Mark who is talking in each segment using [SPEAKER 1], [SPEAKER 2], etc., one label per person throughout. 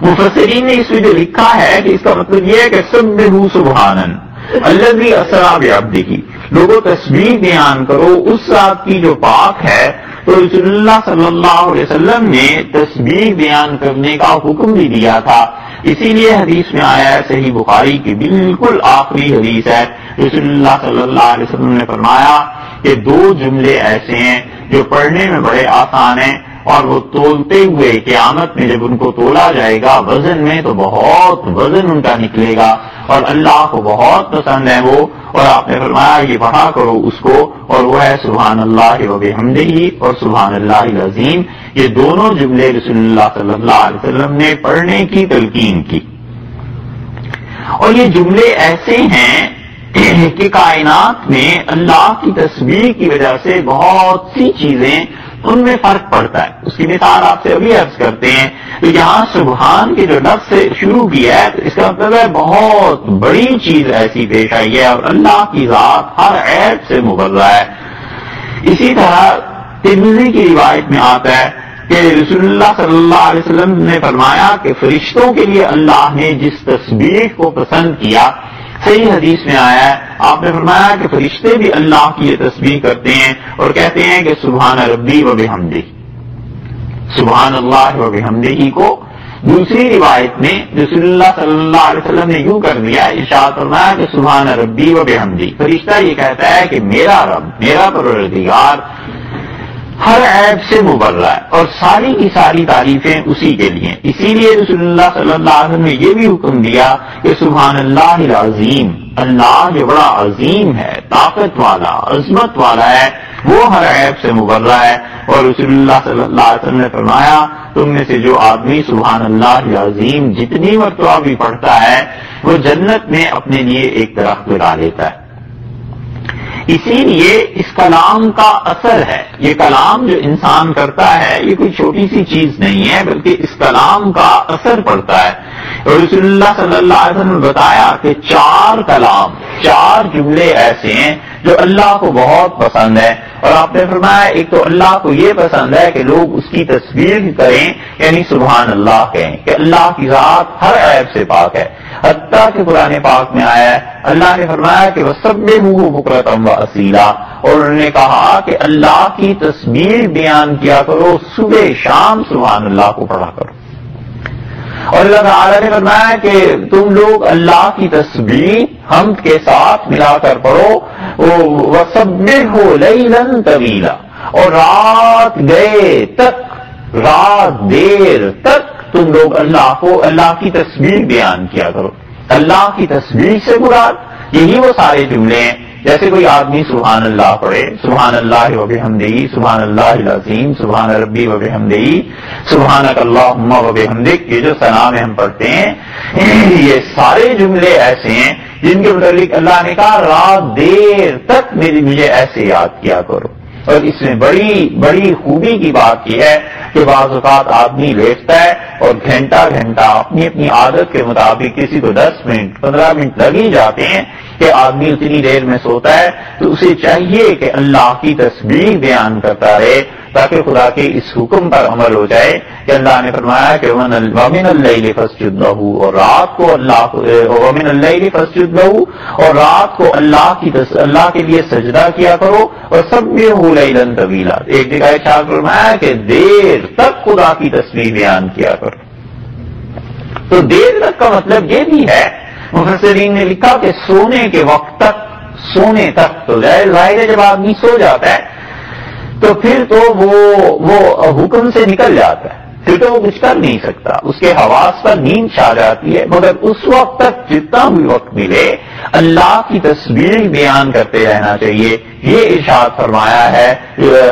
[SPEAKER 1] مفسرین نے اس میں جو لکھا ہے کہ اس کا مطلب یہ ہے کہ سبحوا سبحانن الذی اسری بعبدہ، لوگوں تسبیح بیان کرو اس ذات کی جو پاک ہے. تو رسول اللہ صلی اللہ علیہ وسلم نے تسبیح بیان کرنے کا حکم بھی دیا تھا. اسی لیے حدیث میں آیا ہے، صحیح بخاری کی بالکل آخری حدیث ہے، رسول اللہ صلی اللہ علیہ وسلم نے فرمایا کہ 2 جملے ایسے ہیں جو پڑھنے میں بڑے آسان ہیں، اور وہ تولتے ہوئے قیامت میں جب ان کو تولا جائے گا وزن میں تو بہت وزن ان کا نکلے گا، اور اللہ کو بہت پسند ہے وہ. اور آپ نے فرمایا یہ پڑھا کرو اس کو، اور وہ ہے سبحان اللہ و بحمدہ اور سبحان اللہ العظیم. یہ دونوں جملے رسول اللہ صلی اللہ علیہ وسلم نے پڑھنے کی تلقین کی. اور یہ جملے ایسے ہیں کہ کائنات میں اللہ کی تسبیح کی وجہ سے بہت سی چیزیں ان میں فرق پڑتا ہے. اس کی مثال آپ سے ابھی عرض کرتے ہیں. تو یہاں سبحان کے جو لفظ سے شروع کیا ہے تو اس کا مطلب ہے بہت بڑی چیز ایسی پیش آئی ہے، اور اللہ کی ذات ہر عیب سے مبرہ ہے. اسی طرح ترمذی کی روایت میں آتا ہے کہ رسول اللہ صلی اللہ علیہ وسلم نے فرمایا کہ فرشتوں کے لیے اللہ نے جس تسبیح کو پسند کیا، صحیح حدیث میں آیا ہے، آپ نے فرمایا کہ فرشتے بھی اللہ کی یہ تسبیح کرتے ہیں اور کہتے ہیں کہ سبحان ربی و بحمدہ، سبحان اللہ و بحمدہ کو دوسری روایت میں رسول اللہ صلی اللہ علیہ وسلم نے یوں کر دیا، ارشاد فرمایا کہ سبحان ربی و بحمدہ. فرشتہ یہ کہتا ہے کہ میرا رب، میرا پروردگار ہر عیب سے مبرہ ہے اور ساری کی ساری تعریفیں اسی کے لیے. اسی لیے رسول اللہ صلی اللہ علیہ وسلم نے یہ بھی حکم دیا کہ سبحان اللہ العظیم، اللہ جو بڑا عظیم ہے، طاقت والا، عظمت والا ہے، وہ ہر عیب سے مبرہ ہے. اور رسول اللہ صلی اللہ علیہ وسلم نے فرمایا تم میں سے جو آدمی سبحان اللہ العظیم جتنی مرتبہ بھی پڑھتا ہے وہ جنت میں اپنے لیے ایک درخت لگا لیتا ہے. اسی لیے اس کلام کا اثر ہے، یہ کلام جو انسان کرتا ہے یہ کوئی چھوٹی سی چیز نہیں ہے، بلکہ اس کلام کا اثر پڑتا ہے. اور رسول اللہ صلی اللہ علیہ وسلم نے بتایا کہ 4 کلام، 4 جملے ایسے ہیں جو اللہ کو بہت پسند ہے. اور آپ نے فرمایا ایک تو اللہ کو یہ پسند ہے کہ لوگ اس کی تسبیح کریں، یعنی سبحان اللہ کہیں کہ اللہ کی ذات ہر عیب سے پاک ہے. حتیٰ کہ قرآن پاک میں آیا ہے، اللہ نے فرمایا کہ وَسَبِّحُوهُ بُكْرَةً وَأَصِيلًا، اور انہوں نے کہا کہ اللہ کی تسبیح بیان کیا کرو، صبح شام سبحان اللہ کو پڑھا کرو. اور اللہ تعالیٰ نے فرمایا کہ تم لوگ اللہ کی تسبیح حمد کے ساتھ ملا کر پڑھو، وَسَبِّحُوهُ لَيْلًا طَوِيلًا، اور رات گئے تک، رات دیر تک تم لوگ اللہ کو، اللہ کی تسبیح بیان کیا کرو. اللہ کی تسبیح سے مراد یہی وہ سارے جملے ہیں. جیسے کوئی آدمی سبحان اللہ پڑھے، سبحان اللہ و بحمدہ، سبحان اللہ العظیم، سبحان ربی و بحمدہ، سبحانک اللہم و بحمدک، یہ جو ثنا میں ہم پڑھتے ہیں یہ سارے جملے ایسے ہیں جن کے متعلق اللہ نے کہا رات دیر تک مجھے ایسے یاد کیا کرو. اور اس میں بڑی بڑی خوبی کی بات یہ ہے کہ بعض اوقات آدمی لیٹتا ہے اور گھنٹہ گھنٹہ اپنی اپنی عادت کے مطابق، کسی کو 10 منٹ 15 منٹ لگ ہی جاتے ہیں کہ آدمی اتنی دیر میں سوتا ہے، تو اسے چاہیے کہ اللہ کی تسبیح بیان کرتا رہے تاکہ خدا کے اس حکم پر عمل ہو جائے کہ اللہ نے فرمایا کہ وَمِنَ اللَّيْلِ فَاسْجُدْ لَهُ، اور رات کو اللہ کو، وَمِنَ اللَّيْلِ فَاسْجُدْ لَهُ، اور رات کو اللہ کے لیے سجدہ کیا کرو، اور سَبِّحُوهُ لَيْلًا طَوِيلًا. ایک جگہ ارشاد فرمایا کہ دیر تک خدا کی تسبیح بیان کیا کرو. تو دیر تک کا مطلب یہ بھی ہے، مفسرین نے لکھا کہ سونے کے وقت تک، سونے تک. تو ظاہر ہے جب آدمی سو جاتا ہے تو پھر تو وہ حکم سے نکل جاتا ہے، پھر تو وہ کچھ کر نہیں سکتا، اس کے حواس پر نیند چھا جاتی ہے. مگر اس وقت تک جتنا بھی وقت ملے اللہ کی تسبیح بیان کرتے رہنا چاہیے. یہ ارشاد فرمایا ہے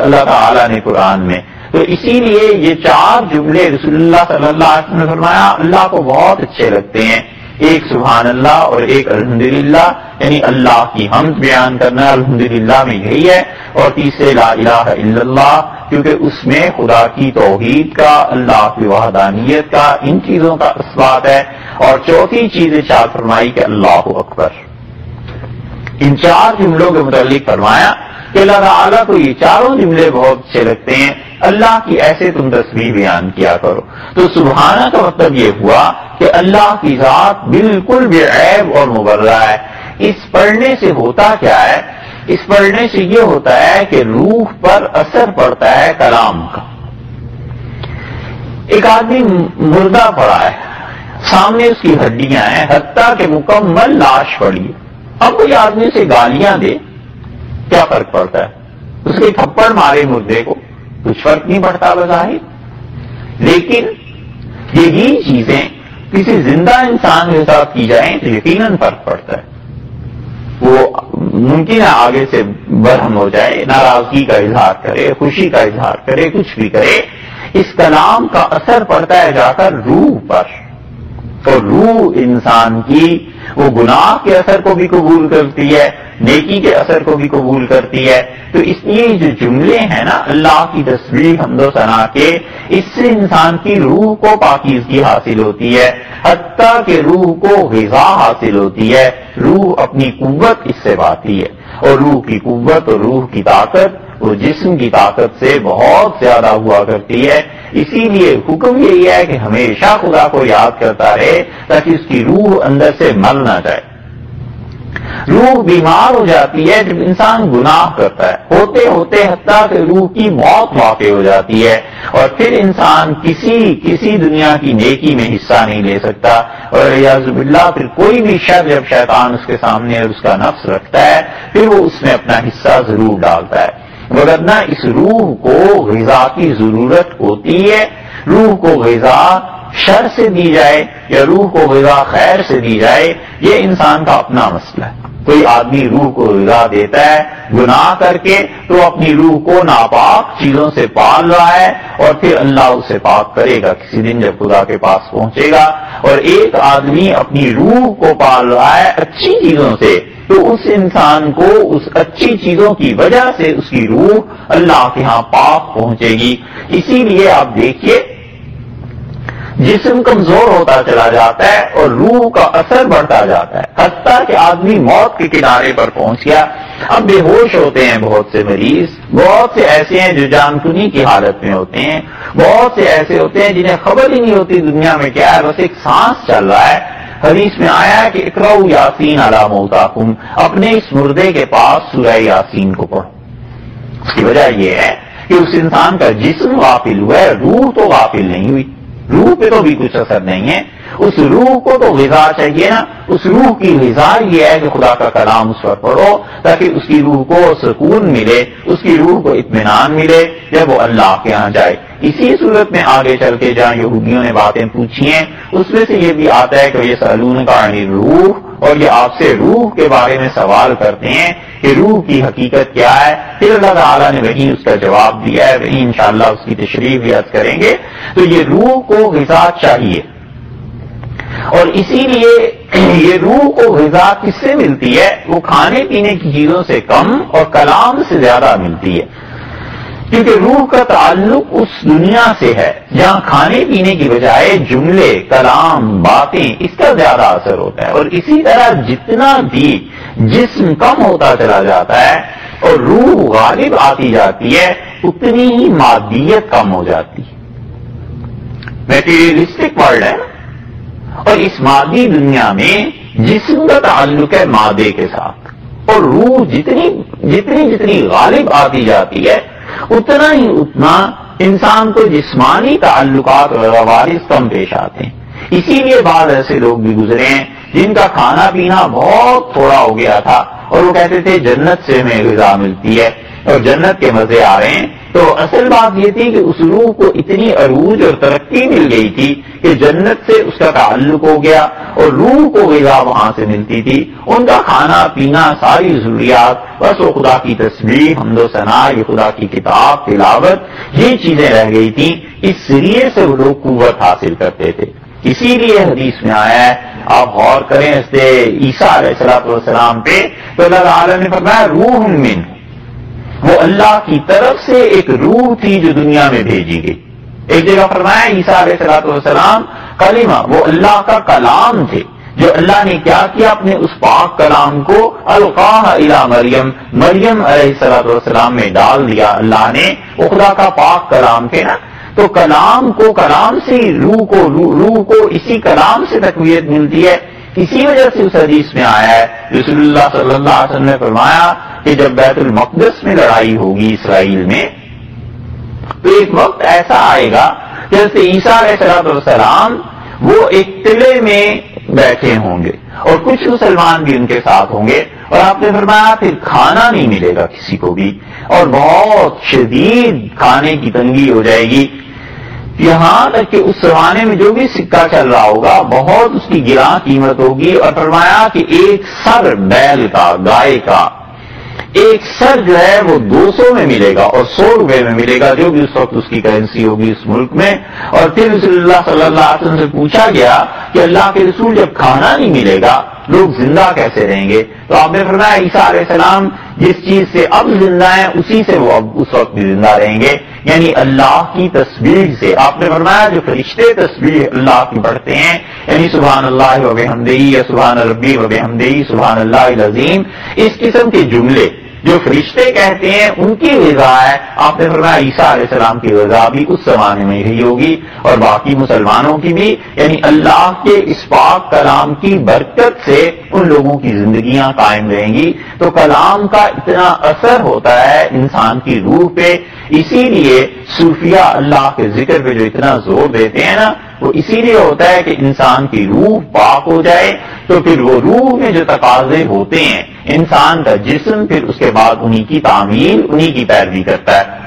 [SPEAKER 1] اللہ تعالیٰ نے قرآن میں. تو اسی لیے یہ 4 جملے رسول اللہ صلی اللہ علیہ وسلم نے فرمایا اللہ کو بہت اچھے لگتے ہیں. ایک سبحان اللہ اور ایک الحمدللہ، یعنی اللہ کی حمد بیان کرنا الحمدللہ میں یہی ہے. اور تیسرے لا الہ الا اللہ، کیونکہ اس میں خدا کی توحید کا، اللہ کی وحدانیت کا، ان چیزوں کا اثبات ہے. اور چوتھی چیز ارشاد فرمائی کہ اللہ اکبر. ان 4 جملوں کے متعلق فرمایا کہ اللہ تعالیٰ کو یہ 4 جملے بہت اچھے لگتے ہیں. اللہ کی ایسے تم تسبیح بیان کیا کرو. تو سبحانہ کا مطلب یہ ہوا کہ اللہ کی ذات بالکل بے عیب اور مبرہ ہے. اس پڑھنے سے ہوتا کیا ہے؟ اس پڑھنے سے یہ ہوتا ہے کہ روح پر اثر پڑتا ہے کلام کا. ایک آدمی مردہ پڑا ہے، سامنے اس کی ہڈیاں ہیں، حتیٰ کہ مکمل لاش پڑی ہے. اب کوئی آدمی سے گالیاں دے، کیا فرق پڑتا ہے؟ اس کے تھپڑ مارے مردے کو، کچھ فرق نہیں پڑتا بظاہر. لیکن یہی چیزیں کسی زندہ انسان کے ساتھ کی جائیں تو یقیناً فرق پڑتا ہے. وہ ممکن ہے آگے سے برہم ہو جائے، ناراضگی کا اظہار کرے، خوشی کا اظہار کرے، کچھ بھی کرے. اس کلام کا اثر پڑتا ہے جا کر روح پر، اور روح انسان کی وہ گناہ کے اثر کو بھی قبول کرتی ہے، نیکی کے اثر کو بھی قبول کرتی ہے. تو اس لیے جو جملے ہیں نا اللہ کی تسبیح حمد و ثنا کے، اس سے انسان کی روح کو پاکیزگی حاصل ہوتی ہے، حتیٰ کہ روح کو غذا حاصل ہوتی ہے. روح اپنی قوت اس سے پاتی ہے، اور روح کی قوت اور روح کی طاقت وہ جسم کی طاقت سے بہت زیادہ ہوا کرتی ہے. اسی لیے حکم یہی ہے کہ ہمیشہ خدا کو یاد کرتا رہے تاکہ اس کی روح اندر سے مر نہ جائے. روح بیمار ہو جاتی ہے جب انسان گناہ کرتا ہے، ہوتے ہوتے حتیٰ کہ روح کی موت واقع ہو جاتی ہے، اور پھر انسان کسی دنیا کی نیکی میں حصہ نہیں لے سکتا. اور اعوذ باللہ پھر کوئی بھی شر جب شیطان اس کے سامنے اور اس کا نفس رکھتا ہے، پھر وہ اس میں اپنا حصہ ضرور ڈالتا ہے. وگرنہ اس روح کو غذا کی ضرورت ہوتی ہے. روح کو غذا شر سے دی جائے یا روح کو غذا خیر سے دی جائے، یہ انسان کا اپنا مسئلہ ہے. کوئی آدمی روح کو غذا دیتا ہے گناہ کر کے، تو اپنی روح کو ناپاک چیزوں سے پال رہا ہے، اور پھر اللہ اسے پاک کرے گا کسی دن جب خدا کے پاس پہنچے گا. اور ایک آدمی اپنی روح کو پال رہا ہے اچھی چیزوں سے، تو اس انسان کو اس اچھی چیزوں کی وجہ سے اس کی روح اللہ کے ہاں پاک پہنچے گی. اسی لیے آپ دیکھیے جسم کمزور ہوتا چلا جاتا ہے اور روح کا اثر بڑھتا جاتا ہے، حتیٰ کہ آدمی موت کے کنارے پر پہنچ گیا. اب بے ہوش ہوتے ہیں بہت سے مریض، بہت سے ایسے ہیں جو جان کنی کی حالت میں ہوتے ہیں، بہت سے ایسے ہوتے ہیں جنہیں خبر ہی نہیں ہوتی دنیا میں کیا ہے، بس ایک سانس چل رہا ہے. حدیث میں آیا ہے کہ اقرؤ یاسین علی موتاکم، اپنے اس مردے کے پاس سورہ یاسین کو پڑھو. اس کی وجہ یہ ہے کہ اس انسان کا جسم غافل ہوا ہے، روح تو غافل نہیں ہوئی. روح پہ تو بھی کچھ اثر نہیں ہے. اس روح کو تو غذا چاہیے نا. اس روح کی غذا یہ ہے کہ خدا کا کلام اس پر پڑھو تاکہ اس کی روح کو سکون ملے، اس کی روح کو اطمینان ملے جب وہ اللہ کے ہاں جائے. اسی صورت میں آگے چل کے جہاں یہودیوں نے باتیں پوچھی ہیں اس میں سے یہ بھی آتا ہے کہ یہ سألونک عن الروح، اور یہ آپ سے روح کے بارے میں سوال کرتے ہیں کہ روح کی حقیقت کیا ہے. پھر اللہ تعالیٰ نے وہیں اس کا جواب دیا ہے، وہیں انشاءاللہ اس کی تشریح بھی عرض کریں گے. تو یہ روح کو غذا چاہیے، اور اسی لیے یہ روح کو غذا کس سے ملتی ہے؟ وہ کھانے پینے کی چیزوں سے کم اور کلام سے زیادہ ملتی ہے. کیونکہ روح کا تعلق اس دنیا سے ہے جہاں کھانے پینے کی بجائے جملے، کلام، باتیں، اس کا زیادہ اثر ہوتا ہے. اور اسی طرح جتنا بھی جسم کم ہوتا چلا جاتا ہے اور روح غالب آتی جاتی ہے، اتنی ہی مادیت کم ہو جاتی ہے. میٹیریلسٹک ورلڈ ہے، اور اس مادی دنیا میں جسم کا تعلق ہے مادے کے ساتھ، اور روح جتنی غالب آتی جاتی ہے اتنا انسان کو جسمانی تعلقات اور عوارض کم پیش آتے ہیں. اسی لیے بعض ایسے لوگ بھی گزرے ہیں جن کا کھانا پینا بہت تھوڑا ہو گیا تھا، اور وہ کہتے تھے جنت سے ہمیں غذا ملتی ہے اور جنت کے مزے آ رہے ہیں. تو اصل بات یہ تھی کہ اس روح کو اتنی عروج اور ترقی مل گئی تھی کہ جنت سے اس کا تعلق ہو گیا اور روح کو غذا وہاں سے ملتی تھی. ان کا کھانا پینا، ساری ضروریات، بس وہ خدا کی تسبیح، حمد و ثنا، یہ خدا کی کتاب، تلاوت، یہ چیزیں رہ گئی تھیں. اس ذریعے سے وہ لوگ قوت حاصل کرتے تھے. اسی لیے حدیث میں آیا ہے، آپ غور کریں اس سے عیسیٰ علیہ السلام پہ، تو اللہ تعالیٰ نے فرمایا روح من، وہ اللہ کی طرف سے ایک روح تھی جو دنیا میں بھیجی گئی. ایک جگہ فرمایا عیسیٰ علیہ السلام کلمہ، وہ اللہ کا کلام تھے. جو اللہ نے کیا کیا، اپنے اس پاک کلام کو القاہ الی مریم، مریم علیہ السلام میں ڈال دیا اللہ نے، وہ خدا کا پاک کلام تھے نا، تو کلام کو، کلام سے روح کو اسی کلام سے تقویت ملتی ہے. اسی وجہ سے اس حدیث میں آیا ہے، رسول اللہ صلی اللہ علیہ وسلم نے فرمایا کہ جب بیت المقدس میں لڑائی ہوگی اسرائیل میں، تو ایک وقت ایسا آئے گا کہ حضرت عیسیٰ علیہ السلام وہ ایک قلعے میں بیٹھے ہوں گے اور کچھ مسلمان بھی ان کے ساتھ ہوں گے، اور آپ نے فرمایا پھر کھانا نہیں ملے گا کسی کو بھی، اور بہت شدید کھانے کی تنگی ہو جائے گی، یہاں تک کہ اس زمانے میں جو بھی سکہ چل رہا ہوگا بہت اس کی گراں قیمت ہوگی. اور فرمایا کہ ایک سر بیل کا، گائے کا ایک سر جو ہے وہ 200 میں ملے گا اور 100 روپے میں ملے گا، جو بھی اس وقت اس کی کرنسی ہوگی اس ملک میں. اور پھر رسول اللہ صلی اللہ علیہ وسلم سے پوچھا گیا کہ اللہ کے رسول جب کھانا نہیں ملے گا لوگ زندہ کیسے رہیں گے؟ تو آپ نے فرمایا عیسیٰ علیہ السلام جس چیز سے اب زندہ ہیں اسی سے وہ اب اس وقت بھی زندہ رہیں گے، یعنی اللہ کی تسبیح سے. آپ نے فرمایا جو فرشتے تسبیح اللہ کی پڑھتے ہیں، یعنی سبحان اللہ و بحمدہ یا سبحان ربی و بحمدہ سبحان اللہ العظیم، اس قسم کے جملے جو فرشتے کہتے ہیں ان کی غذا ہے. آپ نے فرمایا عیسیٰ علیہ السلام کی غذا بھی اس زمانے میں ہی ہوگی اور باقی مسلمانوں کی بھی، یعنی اللہ کے اس پاک کلام کی برکت سے ان لوگوں کی زندگیاں قائم رہیں گی. تو کلام کا اتنا اثر ہوتا ہے انسان کی روح پہ، اسی لیے صوفیہ اللہ کے ذکر پہ جو اتنا زور دیتے ہیں نا، وہ اسی لیے ہوتا ہے کہ انسان کی روح پاک ہو جائے، تو پھر وہ روح میں جو تقاضے ہوتے ہیں انسان کا جسم پھر اس کے بعد انہی کی تعمیل، انہی کی پیروی کرتا ہے.